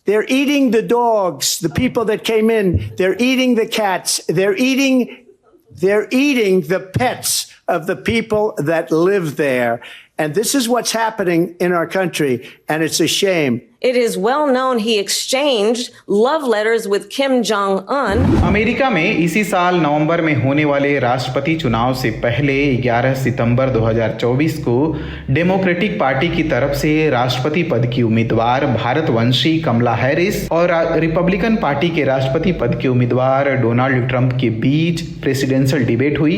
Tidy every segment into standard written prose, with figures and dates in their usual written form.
They're eating the dogs, the people that came in. They're eating the cats. They're eating the pets of the people that live there. And this is what's happening in our country, and it's a shame. It is well known he exchanged love letters with Kim Jong-un. America में इसी साल नवंबर में होने वाले राष्ट्रपति चुनाव से पहले 11 सितंबर 2024 को डेमोक्रेटिक पार्टी की तरफ से राष्ट्रपति पद की उम्मीदवार भारतवंशी कमला हैरिस और रिपब्लिकन पार्टी के राष्ट्रपति पद के उम्मीदवार डोनाल्ड ट्रंप के बीच प्रेसिडेंशियल डिबेट हुई।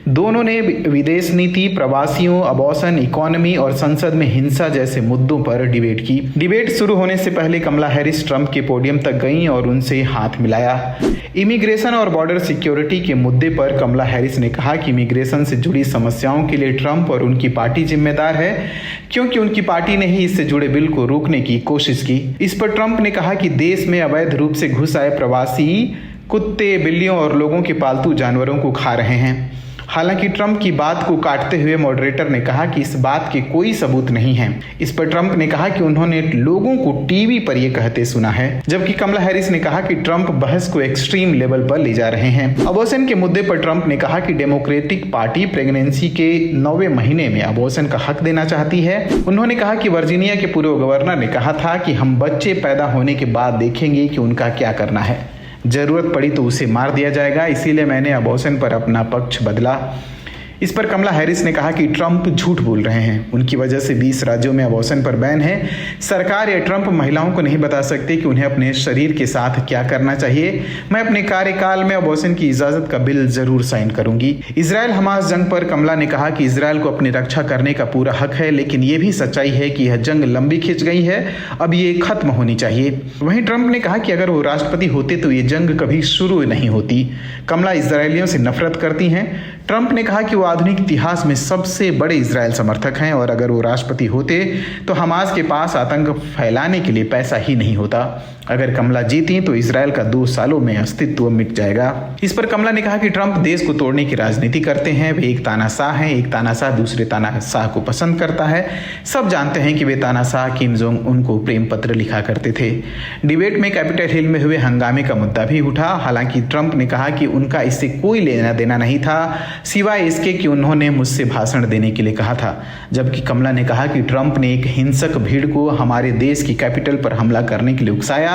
दोनों ने विदेश नीति, प्रवासियों, अबॉर्शन, इकोनॉमी और संसद में हिंसा जैसे मुद्दों पर डिबेट की। डिबेट शुरू होने से पहले कमला हैरिस ट्रंप के पोडियम तक गईं और उनसे हाथ मिलाया। इमिग्रेशन और बॉर्डर सिक्योरिटी के मुद्दे पर कमला हैरिस ने कहा कि इमिग्रेशन से जुड़ी समस्याओं के लिए ट्रंप और उनकी पार्टी जिम्मेदार है, क्योंकि उनकी पार्टी ने ही इससे जुड़े बिल को रोकने की कोशिश की। इस पर ट्रंप ने कहा कि देश में अवैध रूप से घुस आए प्रवासी कुत्ते, बिल्लियों और लोगों के पालतू जानवरों को खा रहे हैं। हालांकि ट्रंप की बात को काटते हुए मॉडरेटर ने कहा कि इस बात के कोई सबूत नहीं है। इस पर ट्रंप ने कहा कि उन्होंने लोगों को टीवी पर यह कहते सुना है, जबकि कमला हैरिस ने कहा कि ट्रंप बहस को एक्सट्रीम लेवल पर ले जा रहे हैं। अबॉर्शन के मुद्दे पर ट्रंप ने कहा कि डेमोक्रेटिक पार्टी प्रेगनेंसी के 9वें महीने में अबॉर्शन का हक देना चाहती है। उन्होंने कहा कि वर्जीनिया के पूर्व गवर्नर ने कहा था कि हम बच्चे पैदा होने के बाद देखेंगे कि उनका क्या करना है, जरूरत पड़ी तो उसे मार दिया जाएगा, इसीलिए मैंने अबॉर्शन पर अपना पक्ष बदला। इस पर कमला हैरिस ने कहा कि ट्रंप झूठ बोल रहे हैं, उनकी वजह से 20 राज्यों में अबॉर्शन पर बैन है। सरकार या ट्रंप महिलाओं को नहीं बता सकते कि उन्हें अपने शरीर के साथ क्या करना चाहिए। मैं अपने कार्यकाल में अबॉर्शन की इजाजत का बिल जरूर साइन करूंगी। इजराइल हमास जंग पर कमला ने कहा कि इजराइल को अपनी रक्षा करने का पूरा हक है, लेकिन ये भी सच्चाई है कि यह जंग लंबी खिंच गई है, अब ये खत्म होनी चाहिए। वहीं ट्रंप ने कहा कि अगर वो राष्ट्रपति होते तो ये जंग कभी शुरू नहीं होती। कमला इजरायलियों से नफरत करती हैं। ट्रंप ने कहा कि वो आधुनिक इतिहास में सबसे बड़े इजराइल समर्थक हैं और अगर वो राष्ट्रपति होते तो हमास के पास आतंक फैलाने के लिए पैसा ही नहीं होता। अगर कमला जीती तो इजराइल का 2 सालों में अस्तित्व मिट जाएगा। इस पर कमला ने कहा कि ट्रंप देश को तोड़ने की राजनीति करते हैं। वे एक तानाशाह हैं, एक तानाशाह दूसरे तानाशाह को पसंद करता है। सब जानते हैं कि वे तानाशाह किम जोंग उनको प्रेम पत्र लिखा करते थे। डिबेट में कैपिटल हिल में हुए हंगामे का मुद्दा भी उठा। हालांकि ट्रंप ने कहा कि उनका इससे कोई लेना देना नहीं था, सिवाय इसके कि उन्होंने मुझसे भाषण देने के लिए कहा था। जबकि कमला ने कहा कि ट्रंप ने एक हिंसक भीड़ को हमारे देश की कैपिटल पर हमला करने के लिए उकसाया।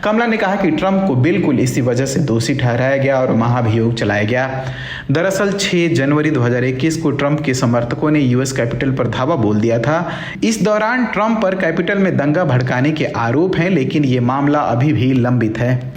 कमला ने कहा कि ट्रंप को बिल्कुल इसी वजह से दोषी ठहराया गया और महाभियोग चलाया गया। दरअसल 6 जनवरी 2021 को ट्रंप के समर्थकों ने यूएस कैपिटल पर धावा बोल दिया था। इस दौरान ट्रंप पर कैपिटल में दंगा भड़काने के आरोप हैं, लेकिन ये मामला अभी भी लंबित है।